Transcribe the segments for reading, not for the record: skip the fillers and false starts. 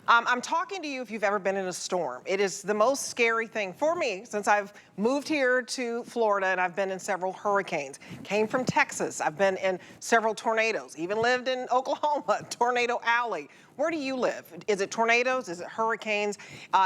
I'm talking to you if you've ever been in a storm. It is the most scary thing for me since I've moved here to Florida and I've been in several hurricanes. Came from Texas. I've been in several tornadoes, even lived in Oklahoma, Tornado Alley. Where do you live? Is it tornadoes? Is it hurricanes?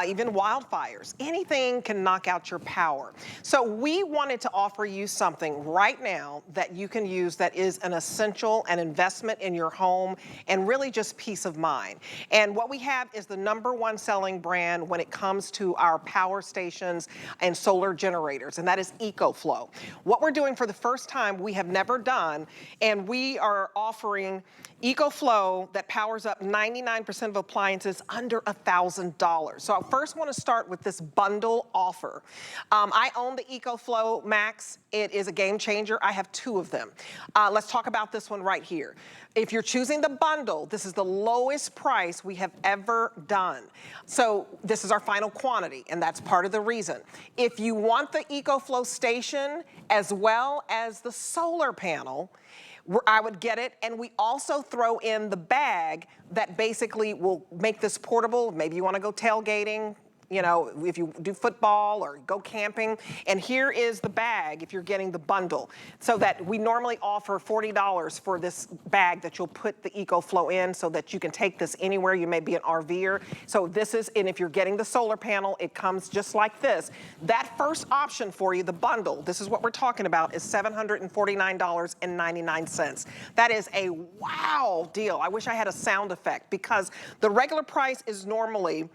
Even wildfires? Anything can knock out your power. So we wanted to offer you something right now that you can use that is an essential, an investment in your home, and really just peace of mind. And what we have is the #1 selling brand when it comes to our power stations and solar generators, and that is EcoFlow. What we're doing for the first time we have never done, and we are offering EcoFlow that powers up 99% of appliances under $1,000. So I first want to start with this bundle offer. I own the EcoFlow Max. It is a game changer. I have 2 of them. Let's talk about this one right here. If you're choosing the bundle, this is the lowest price we have ever done. So this is our final quantity, and that's part of the reason. If you want the EcoFlow station as well as the solar panel, I would get it, and we also throw in the bag that basically will make this portable. Maybe you want to go tailgating, you know, if you do football or go camping. And here is the bag if you're getting the bundle. So that we normally offer $40 for this bag that you'll put the EcoFlow in so that you can take this anywhere. You may be an RVer. So this is, and if you're getting the solar panel, it comes just like this. That first option for you, the bundle, this is what we're talking about, is $749.99. That is a wow deal. I wish I had a sound effect because the regular price is normally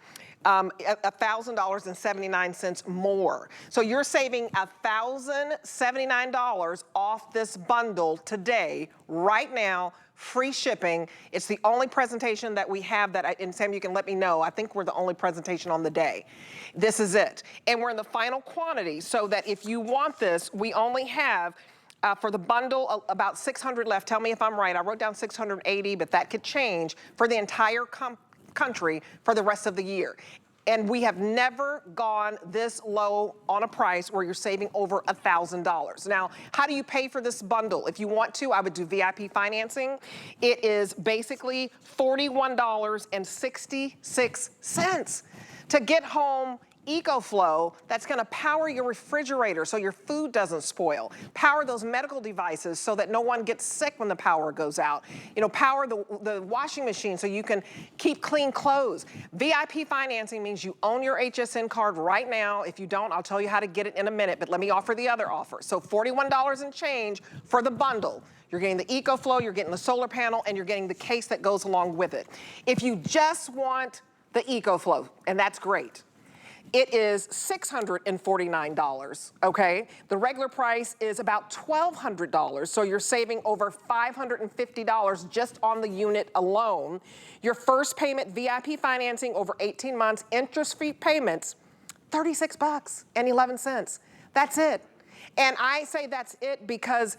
$1,000.79 more. So you're saving $1,079 off this bundle today, right now, free shipping. It's the only presentation that we have that, and Sam, you can let me know. I think we're the only presentation on the day. This is it. And we're in the final quantity so that if you want this, we only have for the bundle, about 600 left. Tell me if I'm right. I wrote down 680, but that could change for the entire country for the rest of the year. And we have never gone this low on a price where you're saving over $1,000. Now, how do you pay for this bundle? If you want to, I would do VIP financing. It is basically $41.66 to get home EcoFlow that's going to power your refrigerator so your food doesn't spoil, power those medical devices so that no one gets sick when the power goes out, you know, power the washing machine so you can keep clean clothes. VIP financing means you own your HSN card right now. If you don't, I'll tell you how to get it in a minute, but let me offer the other offer. So $41 and change for the bundle. You're getting the EcoFlow, you're getting the solar panel, and you're getting the case that goes along with it. If you just want the EcoFlow, and that's great, it is $649, okay? The regular price is about $1,200, so you're saving over $550 just on the unit alone. Your first payment, VIP financing over 18 months, interest-free payments, $36.11. That's it. And I say that's it because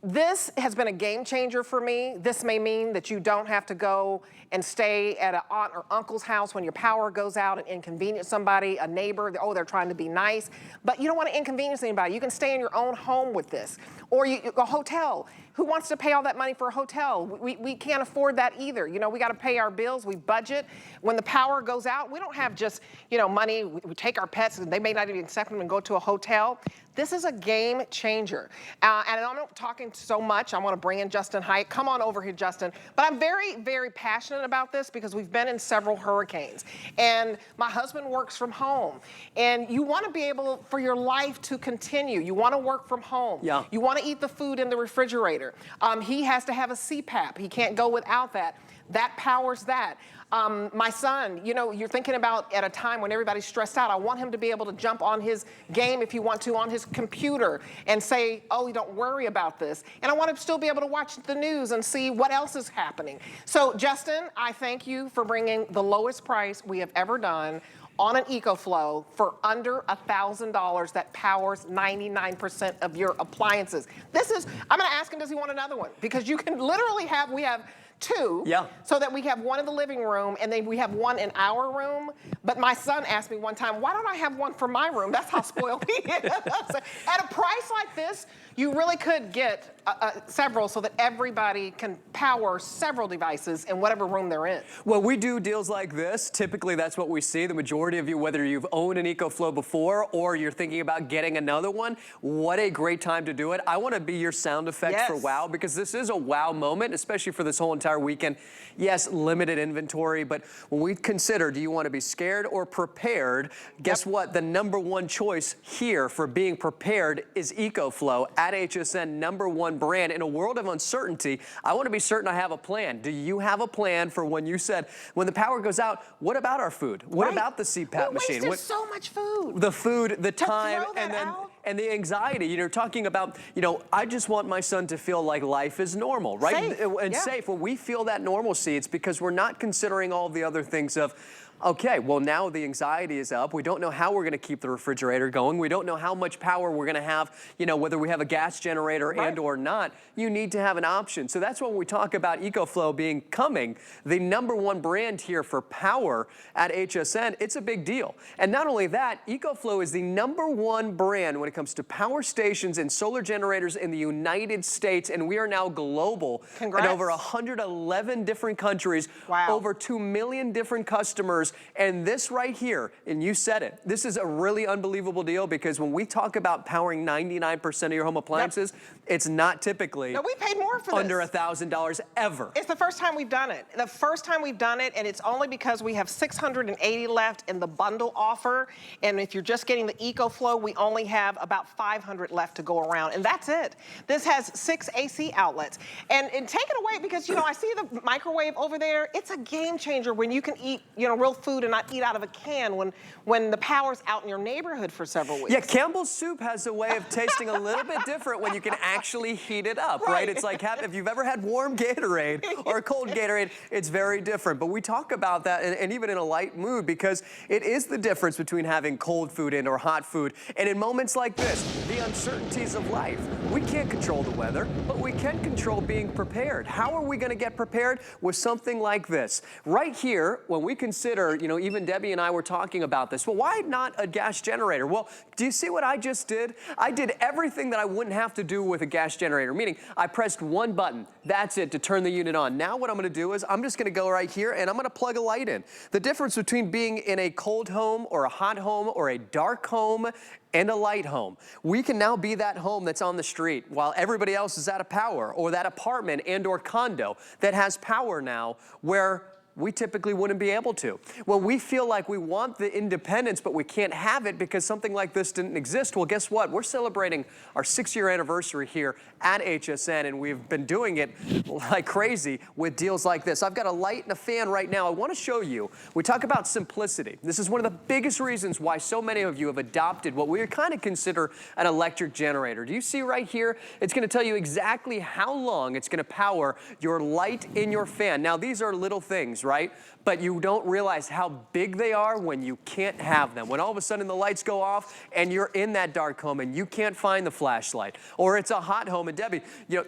this has been a game changer for me. This may mean that you don't have to go and stay at an aunt or uncle's house when your power goes out and inconvenience somebody, a neighbor, oh, they're trying to be nice. But you don't want to inconvenience anybody. You can stay in your own home with this. Or a hotel. Who wants to pay all that money for a hotel? We can't afford that either. You know, we got to pay our bills, we budget. When the power goes out, we don't have just, you know, money. We take our pets and they may not even accept them and go to a hotel. This is a game changer. And I'm not talking so much. I want to bring in Justin Hyatt. Come on over here, Justin. But I'm very, very passionate about this because we've been in several hurricanes. And my husband works from home. And you want to be able for your life to continue. You want to work from home. Yeah. You want to eat the food in the refrigerator. He has to have a CPAP. He can't go without that. That powers that. My son, you know, you're thinking about at a time when everybody's stressed out, I want him to be able to jump on his game if you want to on his computer and say, oh, you don't worry about this. And I want him to still be able to watch the news and see what else is happening. So Justin, I thank you for bringing the lowest price we have ever done on an EcoFlow for under $1,000 that powers 99% of your appliances. This is, I'm gonna ask him, does he want another one? Because you can literally have, we have 2, yeah, so that we have one in the living room and then we have one in our room. But my son asked me one time, why don't I have one for my room? That's how spoiled he is. At a price like this, You really could get several so that everybody can power several devices in whatever room they're in. Well, we do deals like this. Typically, that's what we see. The majority of you, whether you've owned an EcoFlow before or you're thinking about getting another one, what a great time to do it. I want to be your sound effect for wow, because this is a wow moment, especially for this whole entire weekend. Yes, limited inventory, but when we consider, do you want to be scared or prepared? Guess what? The #1 choice here for being prepared is EcoFlow at HSN, #1 brand. In a world of uncertainty, I want to be certain I have a plan. Do you have a plan for when you said, when the power goes out, what about our food? What about the CPAP machine? We wasted so much food. The food, the time, and and the anxiety. You know, talking about, you know, I just want my son to feel like life is normal, right? Safe. And safe. When we feel that normalcy, it's because we're not considering all the other things of, okay, well, now the anxiety is up. We don't know how we're going to keep the refrigerator going. We don't know how much power we're going to have, you know, whether we have a gas generator and or not. You need to have an option. So that's when we talk about EcoFlow becoming the #1 brand here for power at HSN. It's a big deal. And not only that, EcoFlow is the #1 brand when it comes to power stations and solar generators in the United States. And we are now global. Congrats. In over 111 different countries. Wow. Over 2 million different customers. And this right here, and you said it, this is a really unbelievable deal because when we talk about powering 99% of your home appliances, it's not typically we paid more for under $1,000 ever. It's the first time we've done it. The first time we've done it, and it's only because we have 680 left in the bundle offer. And if you're just getting the EcoFlow, we only have about 500 left to go around, and that's it. This has 6 AC outlets. And take it away because, you know, I see the microwave over there. It's a game changer when you can eat, you know, real food and not eat out of a can when the power's out in your neighborhood for several weeks. Yeah, Campbell's soup has a way of tasting a little bit different when you can actually heat it up, right? It's like if you've ever had warm Gatorade or cold Gatorade, it's very different. But we talk about that and even in a light mood because it is the difference between having cold food and or hot food. And in moments like this, the uncertainties of life, we can't control the weather, but we can control being prepared. How are we going to get prepared with something like this? Right here, when we consider, you know, even Debbie and I were talking about this. Well, why not a gas generator? Well, do you see what I just did? I did everything that I wouldn't have to do with a gas generator, meaning I pressed one button. That's it to turn the unit on. Now what I'm going to do is I'm just going to go right here and I'm going to plug a light in. The difference between being in a cold home or a hot home or a dark home and a light home. We can now be that home that's on the street while everybody else is out of power, or that apartment and or condo that has power now where we typically wouldn't be able to. When we feel like we want the independence, but we can't have it because something like this didn't exist, well, guess what? We're celebrating our 6-year anniversary here at HSN, and we've been doing it like crazy with deals like this. I've got a light and a fan right now. I want to show you. We talk about simplicity. This is one of the biggest reasons why so many of you have adopted what we kind of consider an electric generator. Do you see right here? It's going to tell you exactly how long it's going to power your light in your fan. Now, these are little things, right? But you don't realize how big they are when you can't have them. When all of a sudden the lights go off and you're in that dark home and you can't find the flashlight, or it's a hot home. And Debbie, you know,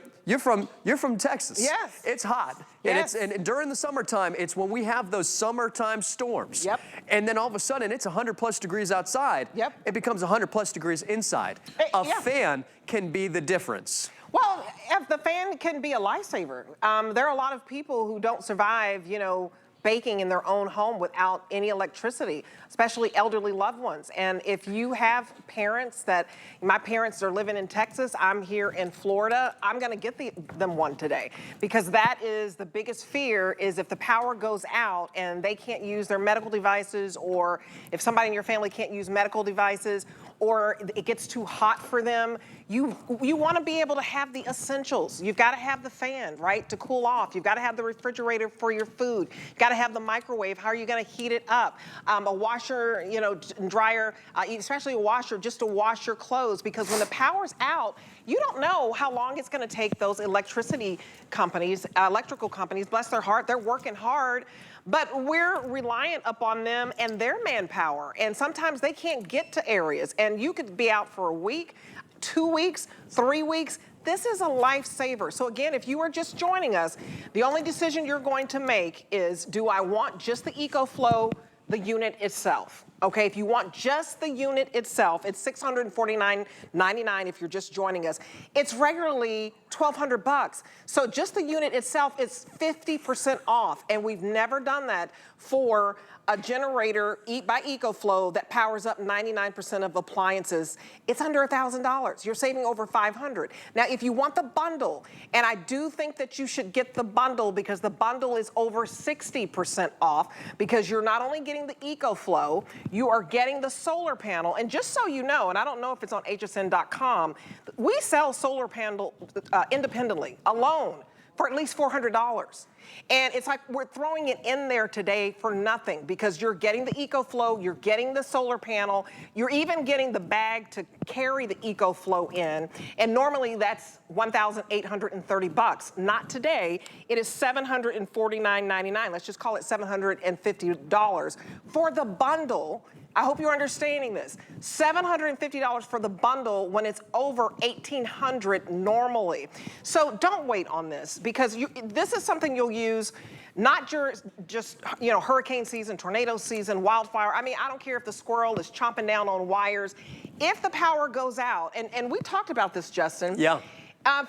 you're from Texas. Yes. It's hot. Yes. And during the summertime, it's when we have those summertime storms. Yep. And then all of a sudden it's 100+ degrees outside. Yep. It becomes 100+ degrees inside. A fan can be the difference. Well, if the fan can be a lifesaver. There are a lot of people who don't survive, you know, baking in their own home without any electricity, especially elderly loved ones. And if you have parents my parents are living in Texas, I'm here in Florida, I'm gonna get them one today. Because that is the biggest fear, is if the power goes out and they can't use their medical devices, or if somebody in your family can't use medical devices, or it gets too hot for them, you want to be able to have the essentials. You've got to have the fan, right, to cool off. You've got to have the refrigerator for your food. You've got to have the microwave. How are you going to heat it up? A washer, you know, dryer, especially a washer just to wash your clothes, because when the power's out, you don't know how long it's going to take those electrical companies, bless their heart, they're working hard. But we're reliant upon them and their manpower. And sometimes they can't get to areas. And you could be out for a week, 2 weeks, 3 weeks. This is a lifesaver. So again, if you are just joining us, the only decision you're going to make is, do I want just the EcoFlow, the unit itself? Okay, if you want just the unit itself, it's $649.99 if you're just joining us. It's regularly $1,200. So just the unit itself is 50% off, and we've never done that for a generator by EcoFlow that powers up 99% of appliances. It's under $1,000. You're saving over $500. Now, if you want the bundle, and I do think that you should get the bundle because the bundle is over 60% off because you're not only getting the EcoFlow, you are getting the solar panel. And just so you know, and I don't know if it's on hsn.com, we sell solar panel independently, alone, for at least $400. And it's like we're throwing it in there today for nothing because you're getting the EcoFlow, you're getting the solar panel, you're even getting the bag to carry the EcoFlow in. And normally that's $1,830. Not today. It is $749.99. Let's just call it $750 for the bundle. I hope you're understanding this. $750 for the bundle when it's over $1,800 normally. So don't wait on this because this is something you'll use not just hurricane season, tornado season, wildfire. I mean, I don't care if the squirrel is chomping down on wires. If the power goes out, and we talked about this, Justin. Yeah.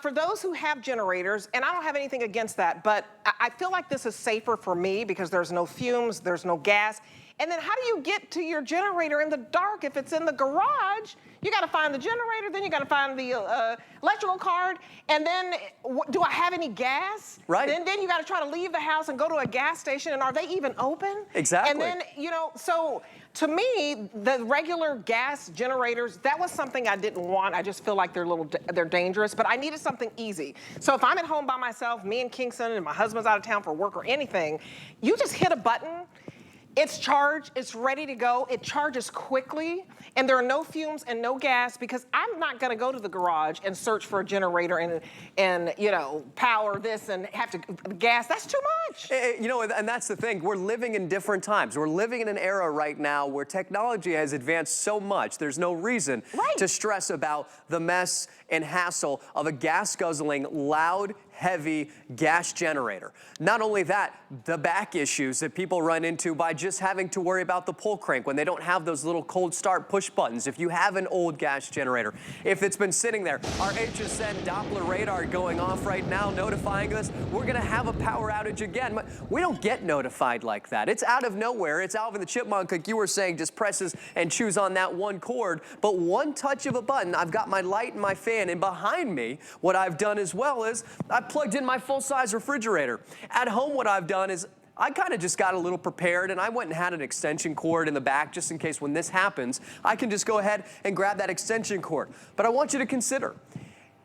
For those who have generators, and I don't have anything against that, but I feel like this is safer for me because there's no fumes, there's no gas. And then how do you get to your generator in the dark if it's in the garage? You got to find the generator, then you got to find the electrical card, and then do I have any gas? Right. Then you got to try to leave the house and go to a gas station, and are they even open? Exactly. And then, so to me, the regular gas generators, that was something I didn't want. I just feel like they're dangerous, but I needed something easy. So if I'm at home by myself, me and Kingston, and my husband's out of town for work or anything, you just hit a button. It's charged, it's ready to go, it charges quickly, and there are no fumes and no gas because I'm not gonna go to the garage and search for a generator and power this and have to gas. That's too much. And that's the thing. We're living in different times. We're living in an era right now where technology has advanced so much. There's no reason to stress about the mess and hassle of a gas-guzzling, loud, heavy gas generator. Not only that, the back issues that people run into by just having to worry about the pull crank when they don't have those little cold start push buttons. If you have an old gas generator, if it's been sitting there, our HSN Doppler radar going off right now notifying us we're gonna have a power outage again. But we don't get notified like that. It's out of nowhere. It's Alvin the Chipmunk, like you were saying, just presses and chews on that one cord. But one touch of a button, I've got my light and my fan, and behind me, what I've done as well is I've plugged in my full-size refrigerator. At home, what I've done is I kind of just got a little prepared, and I went and had an extension cord in the back just in case when this happens, I can just go ahead and grab that extension cord. But I want you to consider,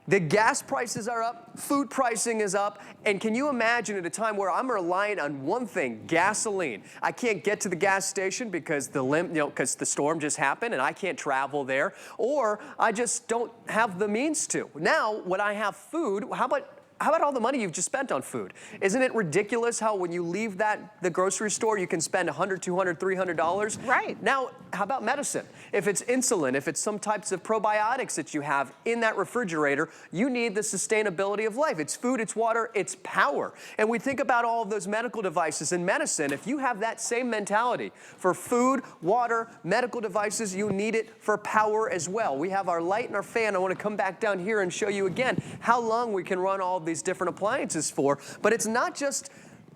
the gas prices are up, food pricing is up, and can you imagine at a time where I'm relying on one thing, gasoline. I can't get to the gas station because because the storm just happened and I can't travel there, or I just don't have the means to. Now, when I have food, how about all the money you've just spent on food? Isn't it ridiculous how when you leave the grocery store, you can spend $100, $200, $300? Right. Now, how about medicine? If it's insulin, if it's some types of probiotics that you have in that refrigerator, you need the sustainability of life. It's food, it's water, it's power. And we think about all of those medical devices and medicine. If you have that same mentality for food, water, medical devices, you need it for power as well. We have our light and our fan. I want to come back down here and show you again how long we can run all of these different appliances for, but it's not just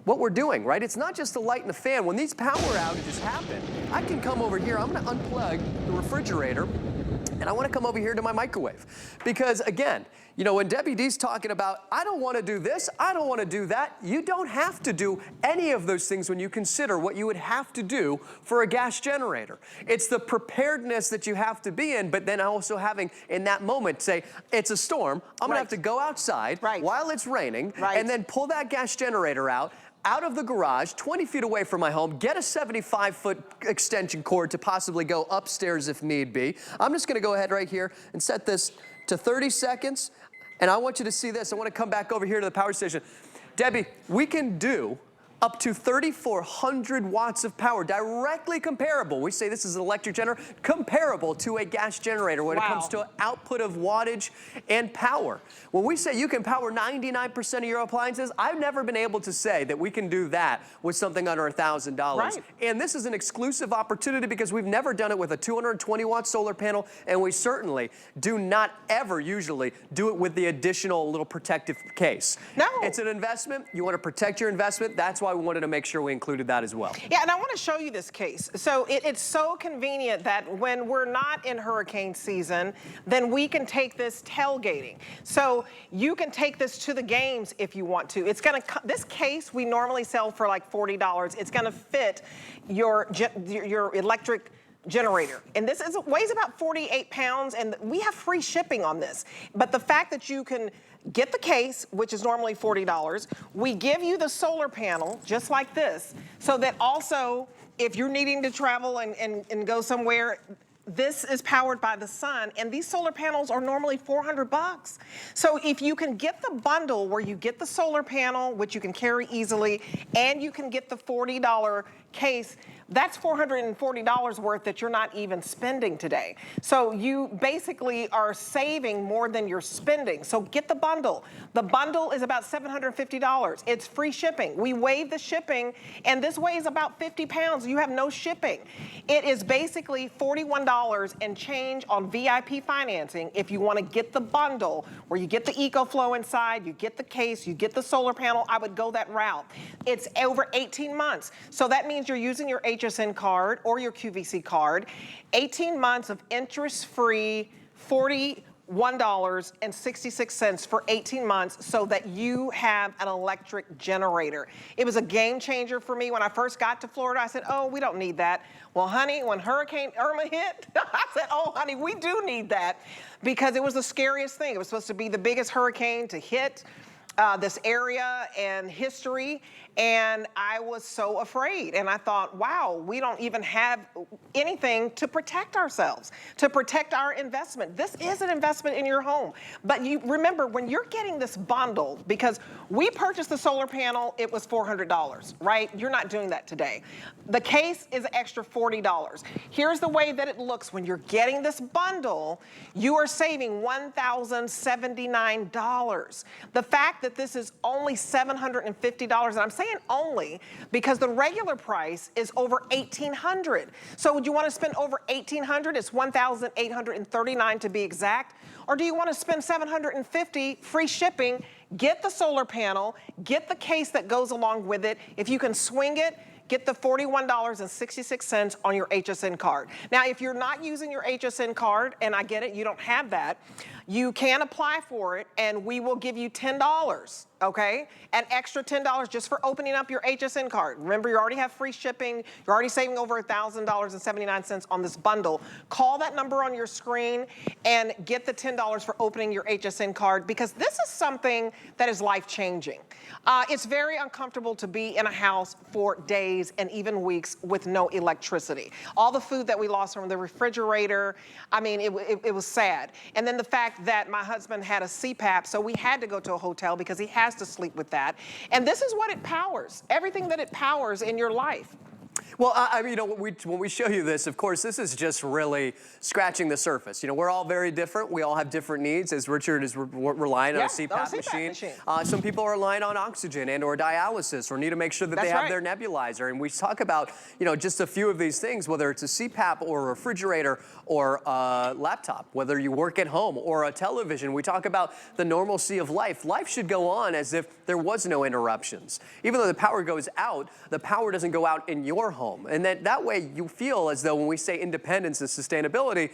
what we're doing, right? It's not just the light and the fan. When these power outages happen, I can come over here, I'm gonna unplug the refrigerator, and I wanna come over here to my microwave. Because again, when Debbie D's talking about, I don't wanna do this, I don't wanna do that, you don't have to do any of those things when you consider what you would have to do for a gas generator. It's the preparedness that you have to be in, but then also having in that moment, say, it's a storm, I'm gonna have to go outside while it's raining, and then pull that gas generator out of the garage, 20 feet away from my home, get a 75-foot extension cord to possibly go upstairs if need be. I'm just gonna go ahead right here and set this to 30 seconds, and I want you to see this. I wanna come back over here to the power station. Debbie, we can do up to 3,400 watts of power, directly comparable. We say this is an electric generator, comparable to a gas generator when it comes to output of wattage and power. When we say you can power 99% of your appliances, I've never been able to say that we can do that with something under $1,000. Right. And this is an exclusive opportunity because we've never done it with a 220 watt solar panel, and we certainly do not ever usually do it with the additional little protective case. No. It's an investment. You want to protect your investment. That's why we wanted to make sure we included that as well. Yeah, and I want to show you this case. So it's so convenient that when we're not in hurricane season, then we can take this tailgating. So you can take this to the games if you want to. It's going to, this case we normally sell for like $40. It's going to fit your electric generator. And this weighs about 48 pounds, and we have free shipping on this. But the fact that you can get the case, which is normally $40, we give you the solar panel, just like this, so that also, if you're needing to travel and go somewhere, this is powered by the sun, and these solar panels are normally $400. So if you can get the bundle where you get the solar panel, which you can carry easily, and you can get the $40 case, that's $440 worth that you're not even spending today. So you basically are saving more than you're spending. So get the bundle. The bundle is about $750. It's free shipping. We waive the shipping, and this weighs about 50 pounds. You have no shipping. It is basically $41 and change on VIP financing if you want to get the bundle where you get the EcoFlow inside, you get the case, you get the solar panel. I would go that route. It's over 18 months. So that means you're using your HSN card or your QVC card, 18 months of interest-free, $41.66 for 18 months so that you have an electric generator. It was a game changer for me. When I first got to Florida, I said, oh, we don't need that. Well, honey, when Hurricane Irma hit, I said, oh, honey, we do need that, because it was the scariest thing. It was supposed to be the biggest hurricane to hit this area and history, and I was so afraid. And I thought, wow, we don't even have anything to protect ourselves, to protect our investment. This is an investment in your home. But you remember, when you're getting this bundle, because we purchased the solar panel, it was $400, right? You're not doing that today. The case is an extra $40. Here's the way that it looks when you're getting this bundle. You are saving $1,079. The fact that this is only $750, and I'm saying only because the regular price is over $1,800. So would you want to spend over $1,800? It's $1,839 to be exact. Or do you want to spend $750 free shipping, get the solar panel, get the case that goes along with it? If you can swing it, get the $41.66 on your HSN card. Now, if you're not using your HSN card, and I get it, you don't have that, you can apply for it, and we will give you $10, okay? An extra $10 just for opening up your HSN card. Remember, you already have free shipping. You're already saving over $1,000.79 on this bundle. Call that number on your screen and get the $10 for opening your HSN card, because this is something that is life-changing. It's very uncomfortable to be in a house for days and even weeks with no electricity. All the food that we lost from the refrigerator, I mean, it was sad. And then the fact that my husband had a CPAP, so we had to go to a hotel because he has to sleep with that. And this is what it powers, everything that it powers in your life. Well, you know, when we show you this, of course, this is just really scratching the surface. You know, we're all very different. We all have different needs, as Richard is relying on a CPAP machine. Some people are relying on oxygen and or dialysis, or need to make sure that they have their nebulizer. And we talk about, you know, just a few of these things, whether it's a CPAP or a refrigerator or a laptop, whether you work at home or a television. We talk about the normalcy of life. Life should go on as if there was no interruptions. Even though the power goes out, the power doesn't go out in your home. And that way you feel as though when we say independence and sustainability,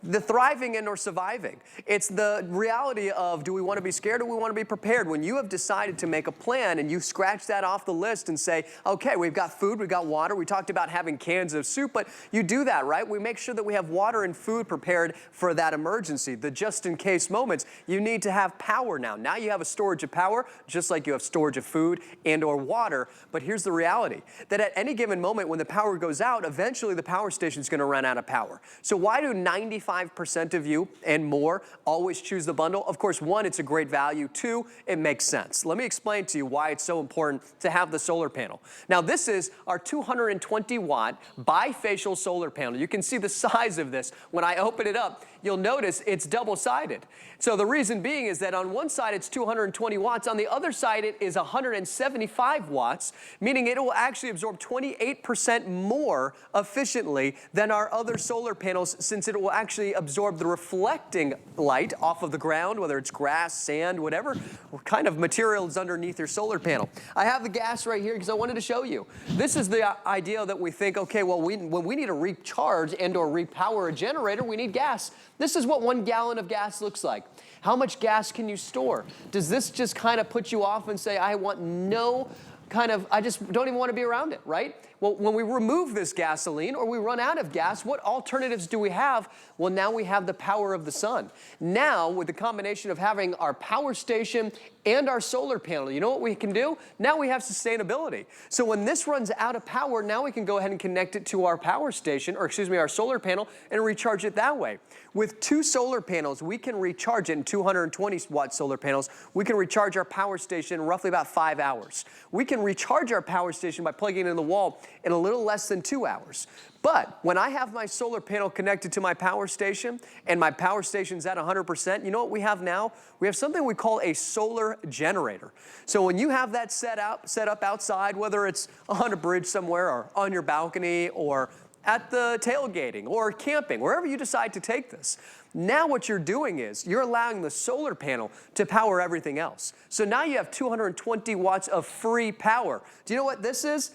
the thriving and or surviving. It's the reality of, do we want to be scared or do we want to be prepared? When you have decided to make a plan and you scratch that off the list and say, okay, we've got food, we've got water. We talked about having cans of soup, but you do that, right? We make sure that we have water and food prepared for that emergency, the just-in-case moments. You need to have power now. Now you have a storage of power, just like you have storage of food and or water. But here's the reality, that at any given moment when the power goes out, eventually the power station is going to run out of power. So why do 95 95% of you and more always choose the bundle. Of course, one, it's a great value. Two, it makes sense. Let me explain to you why it's so important to have the solar panel. Now, this is our 220 watt bifacial solar panel. You can see the size of this. When I open it up, you'll notice it's double-sided. So the reason being is that on one side it's 220 watts, on the other side it is 175 watts, meaning it will actually absorb 28% more efficiently than our other solar panels, since it will actually absorb the reflecting light off of the ground, whether it's grass, sand, whatever kind of material is underneath your solar panel. I have the gas right here because I wanted to show you. This is the idea that we think, okay, well, when we need to recharge and or repower a generator, we need gas. This is what 1 gallon of gas looks like. How much gas can you store? Does this just kind of put you off and say, I want no kind of, I just don't even want to be around it, right? Well, when we remove this gasoline or we run out of gas, what alternatives do we have? Well, now we have the power of the sun. Now, with the combination of having our power station and our solar panel, you know what we can do? Now we have sustainability. So when this runs out of power, now we can go ahead and connect it to our power station, or excuse me, our solar panel, and recharge it that way. With 2 solar panels, we can recharge it, in 220 watt solar panels, we can recharge our power station in roughly about 5 hours. We can recharge our power station by plugging it in the wall in a little less than 2 hours. But when I have my solar panel connected to my power station and my power station's at 100%, you know what we have now? We have something we call a solar generator. So when you have that set up outside, whether it's on a bridge somewhere or on your balcony or at the tailgating or camping, wherever you decide to take this, now what you're doing is you're allowing the solar panel to power everything else. So now you have 220 watts of free power. Do you know what this is?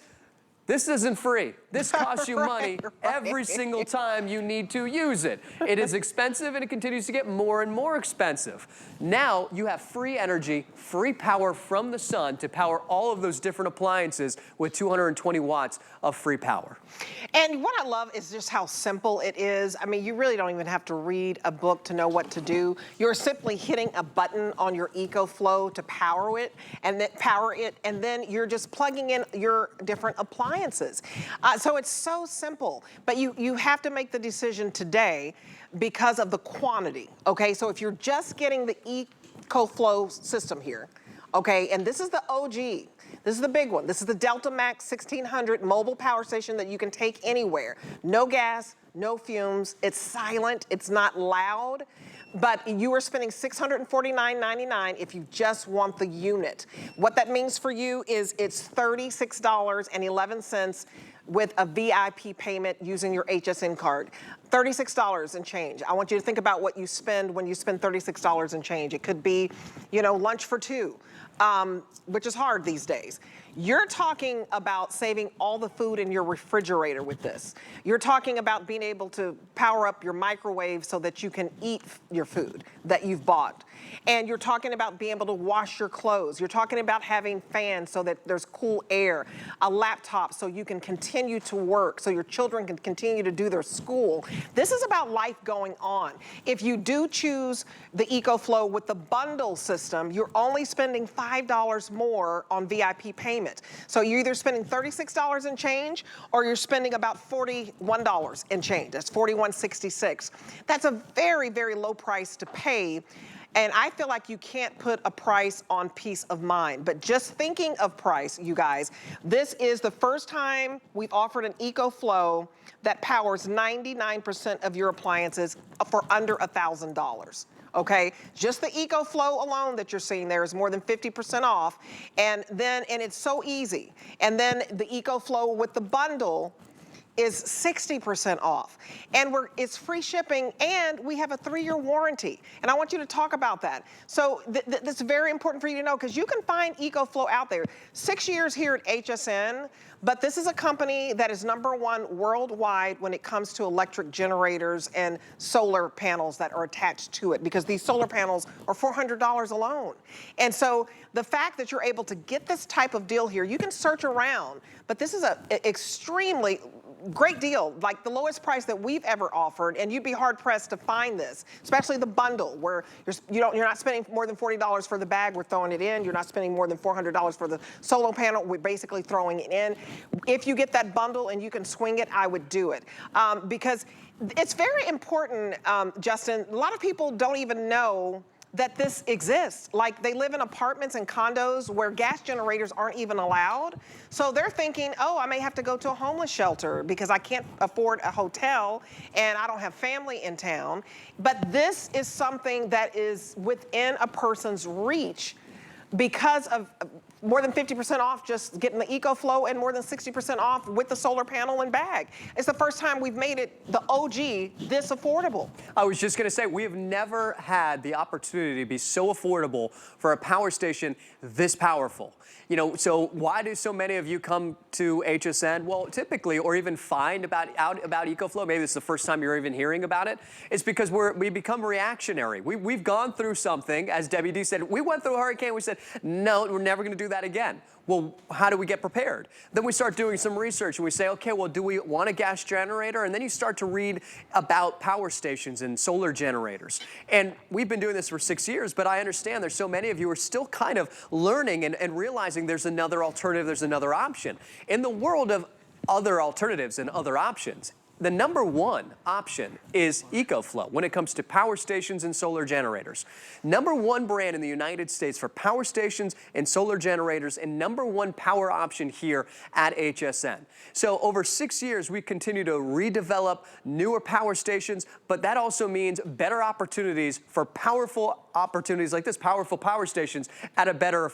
This isn't free. This costs you money every single time you need to use it. It is expensive and it continues to get more and more expensive. Now you have free energy, free power from the sun to power all of those different appliances with 220 watts of free power. And what I love is just how simple it is. I mean, you really don't even have to read a book to know what to do. You're simply hitting a button on your EcoFlow to power it, and then you're just plugging in your different appliances. So it's so simple, but you have to make the decision today because of the quantity, okay? So if you're just getting the EcoFlow system here, okay, and this is the OG, this is the big one. This is the Delta Max 1600 mobile power station that you can take anywhere. No gas, no fumes, it's silent, it's not loud, but you are spending $649.99 if you just want the unit. What that means for you is it's $36.11 with a VIP payment using your HSN card. $36 and change. I want you to think about what you spend when you spend $36 and change. It could be, you know, lunch for 2. Which is hard these days. You're talking about saving all the food in your refrigerator with this. You're talking about being able to power up your microwave so that you can eat your food that you've bought. And you're talking about being able to wash your clothes. You're talking about having fans so that there's cool air, a laptop so you can continue to work, so your children can continue to do their school. This is about life going on. If you do choose the EcoFlow with the bundle system, you're only spending $5 more on VIP payment. So you're either spending $36 and change, or you're spending about $41 and change. That's $41.66. That's a very, very low price to pay. And I feel like you can't put a price on peace of mind. But just thinking of price, you guys, this is the first time we've offered an EcoFlow that powers 99% of your appliances for under $1,000. Okay, just the EcoFlow alone that you're seeing there is more than 50% off, and it's so easy. And then the EcoFlow with the bundle is 60% off. And it's free shipping, and we have a 3-year warranty. And I want you to talk about that. So that's very important for you to know, because you can find EcoFlow out there. 6 years here at HSN, but this is a company that is #1 worldwide when it comes to electric generators and solar panels that are attached to it, because these solar panels are $400 alone. And so the fact that you're able to get this type of deal here, you can search around, but this is a extremely great deal, like the lowest price that we've ever offered, and you'd be hard pressed to find this, especially the bundle where you're not spending more than $40 for the bag, we're throwing it in. You're not spending more than $400 for the solar panel, we're basically throwing it in. If you get that bundle and you can swing it, I would do it. Because it's very important, Justin, a lot of people don't even know that this exists. Like, they live in apartments and condos where gas generators aren't even allowed. So they're thinking, oh, I may have to go to a homeless shelter because I can't afford a hotel and I don't have family in town. But this is something that is within a person's reach because of more than 50% off just getting the EcoFlow and more than 60% off with the solar panel and bag. It's the first time we've made it, the OG, this affordable. I was just going to say, we have never had the opportunity to be so affordable for a power station this powerful. You know, so why do so many of you come to HSN? Well, typically, or even find out about EcoFlow, maybe this is the first time you're even hearing about it, it's because we become reactionary. We've gone through something, as Debbie D said, we went through a hurricane, we said, no, we're never going to do that again. Well, how do we get prepared? Then we start doing some research and we say, okay, well, do we want a gas generator? And then you start to read about power stations and solar generators. And we've been doing this for 6 years, but I understand there's so many of you who are still kind of learning and realizing there's another alternative, there's another option. In the world of other alternatives and other options, the number one option is EcoFlow when it comes to power stations and solar generators. Number one brand in the United States for power stations and solar generators, and number one power option here at HSN. So over 6 years, we continue to redevelop newer power stations, but that also means better opportunities for powerful opportunities like this, powerful power stations at a better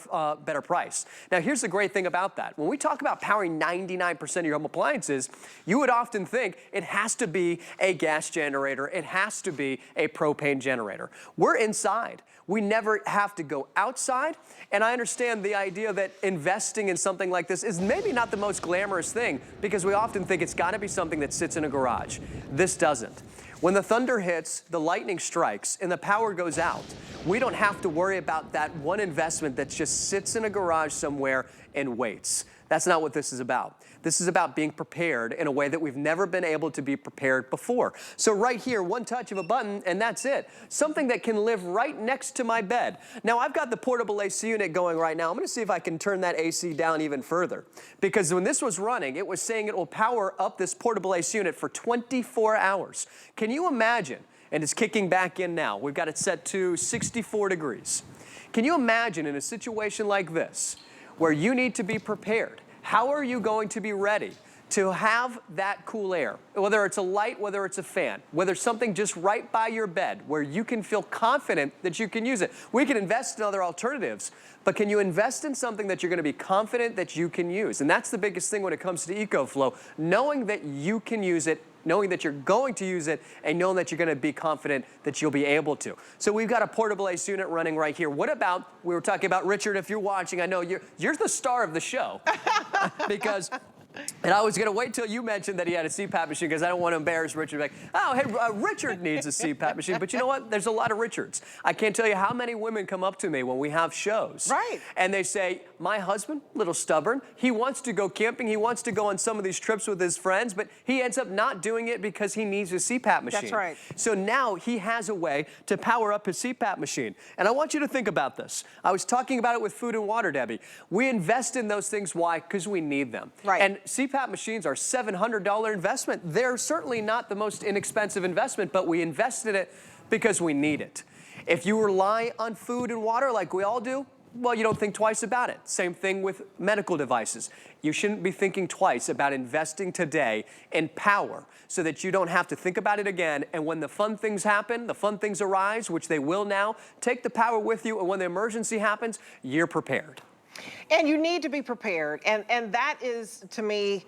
price. Now, here's the great thing about that. When we talk about powering 99% of your home appliances, you would often think it has to be a gas generator. It has to be a propane generator. We're inside. We never have to go outside. And I understand the idea that investing in something like this is maybe not the most glamorous thing because we often think it's got to be something that sits in a garage. This doesn't. When the thunder hits, the lightning strikes, and the power goes out, we don't have to worry about that one investment that just sits in a garage somewhere and waits. That's not what this is about. This is about being prepared in a way that we've never been able to be prepared before. So right here, one touch of a button, and that's it. Something that can live right next to my bed. Now, I've got the portable AC unit going right now. I'm going to see if I can turn that AC down even further. Because when this was running, it was saying it will power up this portable AC unit for 24 hours. Can you imagine? And it's kicking back in now. We've got it set to 64 degrees. Can you imagine in a situation like this, where you need to be prepared? How are you going to be ready to have that cool air? Whether it's a light, whether it's a fan, whether something just right by your bed where you can feel confident that you can use it. We can invest in other alternatives, but can you invest in something that you're going to be confident that you can use? And that's the biggest thing when it comes to EcoFlow, knowing that you can use it, knowing that you're going to use it, and knowing that you're going to be confident that you'll be able to. So we've got a portable AC unit running right here. What about, we were talking about Richard, if you're watching, I know you're the star of the show because, and I was going to wait till you mentioned that he had a CPAP machine because I don't want to embarrass Richard. Like, oh, hey, Richard needs a CPAP machine. But you know what? There's a lot of Richards. I can't tell you how many women come up to me when we have shows. Right. And they say, my husband, a little stubborn, he wants to go camping. He wants to go on some of these trips with his friends, but he ends up not doing it because he needs a CPAP machine. That's right. So now he has a way to power up his CPAP machine. And I want you to think about this. I was talking about it with food and water, Debbie. We invest in those things. Why? Because we need them. Right. And CPAP machines are $700 investment. They're certainly not the most inexpensive investment, but we invest in it because we need it. If you rely on food and water like we all do, well, you don't think twice about it. Same thing with medical devices. You shouldn't be thinking twice about investing today in power so that you don't have to think about it again. And when the fun things happen, the fun things arise, which they will now, take the power with you. And when the emergency happens, you're prepared. And you need to be prepared. And that is, to me,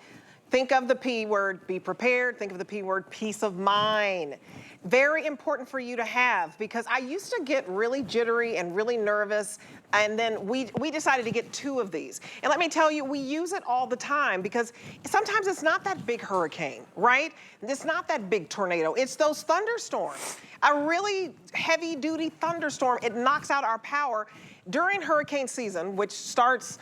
think of the P word, be prepared. Think of the P word, peace of mind. Very important for you to have, because I used to get really jittery and really nervous, and then we decided to get 2 of these. And let me tell you, we use it all the time because sometimes it's not that big hurricane, right? It's not that big tornado. It's those thunderstorms. A really heavy-duty thunderstorm, it knocks out our power. During hurricane season, which starts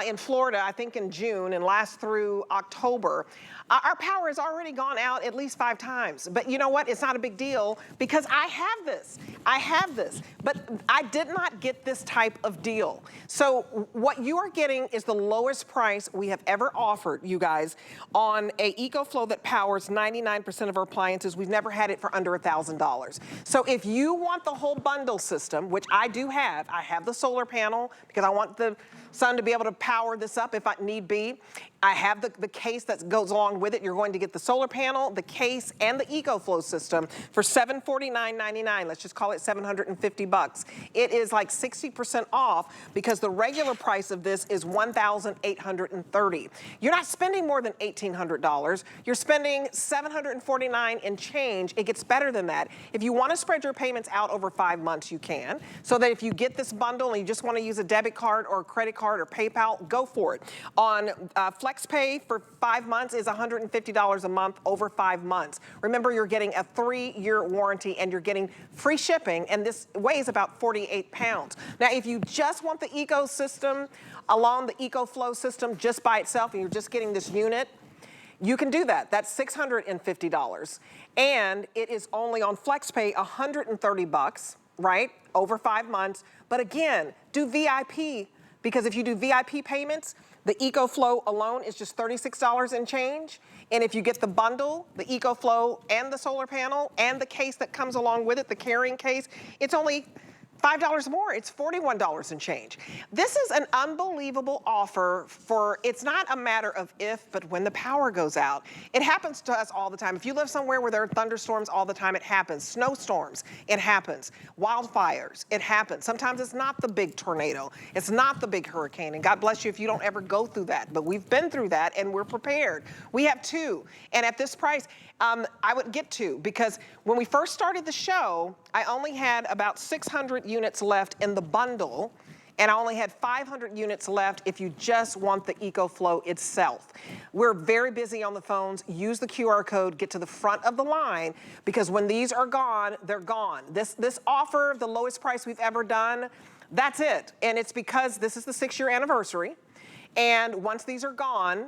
in Florida, I think in June, and lasts through October. Our power has already gone out at least 5 times. But you know what? It's not a big deal because I have this. I have this. But I did not get this type of deal. So what you are getting is the lowest price we have ever offered, you guys, on a EcoFlow that powers 99% of our appliances. We've never had it for under $1,000. So if you want the whole bundle system, which I do have, I have the solar panel because I want the sun to be able to power this up if I need be. I have the case that goes along with it. You're going to get the solar panel, the case, and the EcoFlow system for $749.99. Let's just call it $750. It is like 60% off because the regular price of this is $1,830. You're not spending more than $1,800. You're spending $749 and change. It gets better than that. If you want to spread your payments out over 5 months, you can. So that if you get this bundle and you just want to use a debit card or a credit card or PayPal, go for it. On FlexPay for 5 months is $150 a month over 5 months. Remember, you're getting a 3-year warranty and you're getting free shipping, and this weighs about 48 pounds. Now, if you just want the ecosystem along the EcoFlow system just by itself and you're just getting this unit, you can do that. That's $650. And it is only on FlexPay $130, right? Over 5 months. But again, do VIP, because if you do VIP payments, the EcoFlow alone is just $36 and change. And if you get the bundle, the EcoFlow and the solar panel and the case that comes along with it, the carrying case, it's only $5 more. It's $41 and change. This is an unbelievable offer for, it's not a matter of if, but when the power goes out. It happens to us all the time. If you live somewhere where there are thunderstorms all the time, it happens. Snowstorms, it happens. Wildfires, it happens. Sometimes it's not the big tornado. It's not the big hurricane. And God bless you if you don't ever go through that. But we've been through that and we're prepared. We have 2. And at this price, I would get 2 because when we first started the show, I only had about 600 units left in the bundle, and I only had 500 units left if you just want the EcoFlow itself. We're very busy on the phones. Use the QR code, get to the front of the line, because when these are gone, they're gone. This offer, the lowest price we've ever done, that's it. And it's because this is the 6-year anniversary, and once these are gone,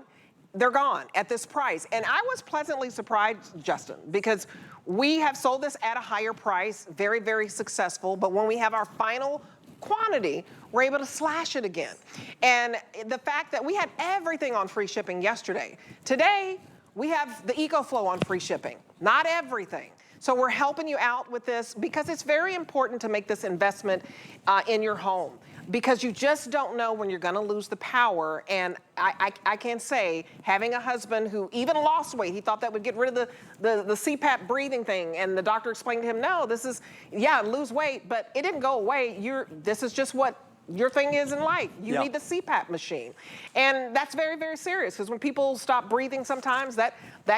they're gone at this price. And I was pleasantly surprised, Justin, because we have sold this at a higher price, very, very successful, but when we have our final quantity, we're able to slash it again. And the fact that we had everything on free shipping yesterday, today we have the EcoFlow on free shipping, not everything. So we're helping you out with this because it's very important to make this investment in your home, because you just don't know when you're going to lose the power. And I can say, having a husband who even lost weight, he thought that would get rid of the CPAP breathing thing, and the doctor explained to him, no, this is, yeah, lose weight, but it didn't go away. This is just what your thing is in life. You need the CPAP machine. And that's very, very serious, because when people stop breathing sometimes, that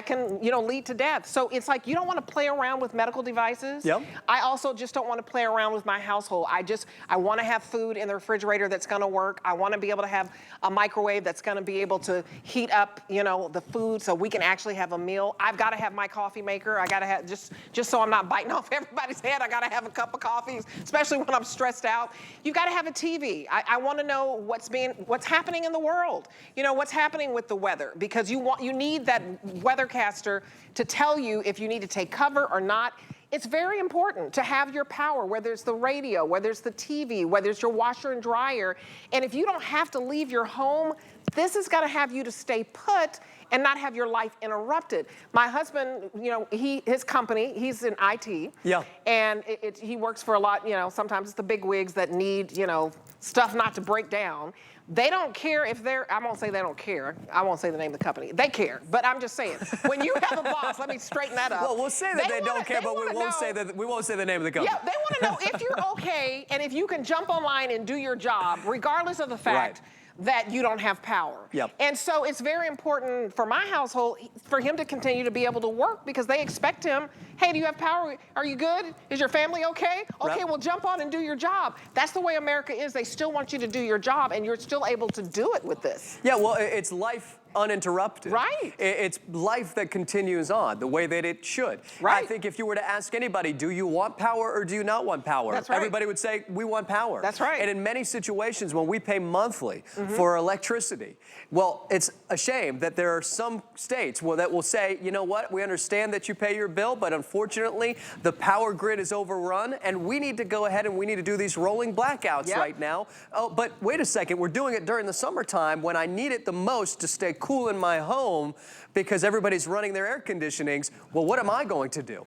can, lead to death. So it's like, you don't want to play around with medical devices. I also just don't want to play around with my household. I want to have food in the refrigerator that's going to work. I want to be able to have a microwave that's going to be able to heat up, the food so we can actually have a meal. I've got to have my coffee maker. I got to have, just so I'm not biting off everybody's head, I got to have a cup of coffee, especially when I'm stressed out. You got to have a TV. I want to know what's happening in the world. What's happening with the weather, because you need that weathercaster to tell you if you need to take cover or not. It's very important to have your power, whether it's the radio, whether it's the TV, whether it's your washer and dryer. And if you don't have to leave your home, this is going to have you to stay put and not have your life interrupted. My husband, his company, he's in IT. And he works for a lot, sometimes it's the big wigs that need, stuff not to break down. They don't care if I won't say they don't care. I won't say the name of the company. They care, but I'm just saying, when you have a boss, let me straighten that up. Well, we'll say that they don't care, but we won't say the name of the company. Yeah, they want to know if you're okay and if you can jump online and do your job, regardless of the fact that you don't have power. And so it's very important for my household for him to continue to be able to work, because they expect him, hey, do you have power? Are you good? Is your family okay? Okay, well, jump on and do your job. That's the way America is. They still want you to do your job, and you're still able to do it with this. Yeah, well, it's life uninterrupted. Right. It's life that continues on the way that it should. Right. I think if you were to ask anybody, do you want power or do you not want power? That's right. Everybody would say, we want power. That's right. And in many situations when we pay monthly for electricity, well, it's a shame that there are some states that will say, you know what, we understand that you pay your bill, but unfortunately, the power grid is overrun, and we need to go ahead and we need to do these rolling blackouts right now. Oh, but wait a second, we're doing it during the summertime when I need it the most to stay cool in my home because everybody's running their air conditionings. Well, what am I going to do?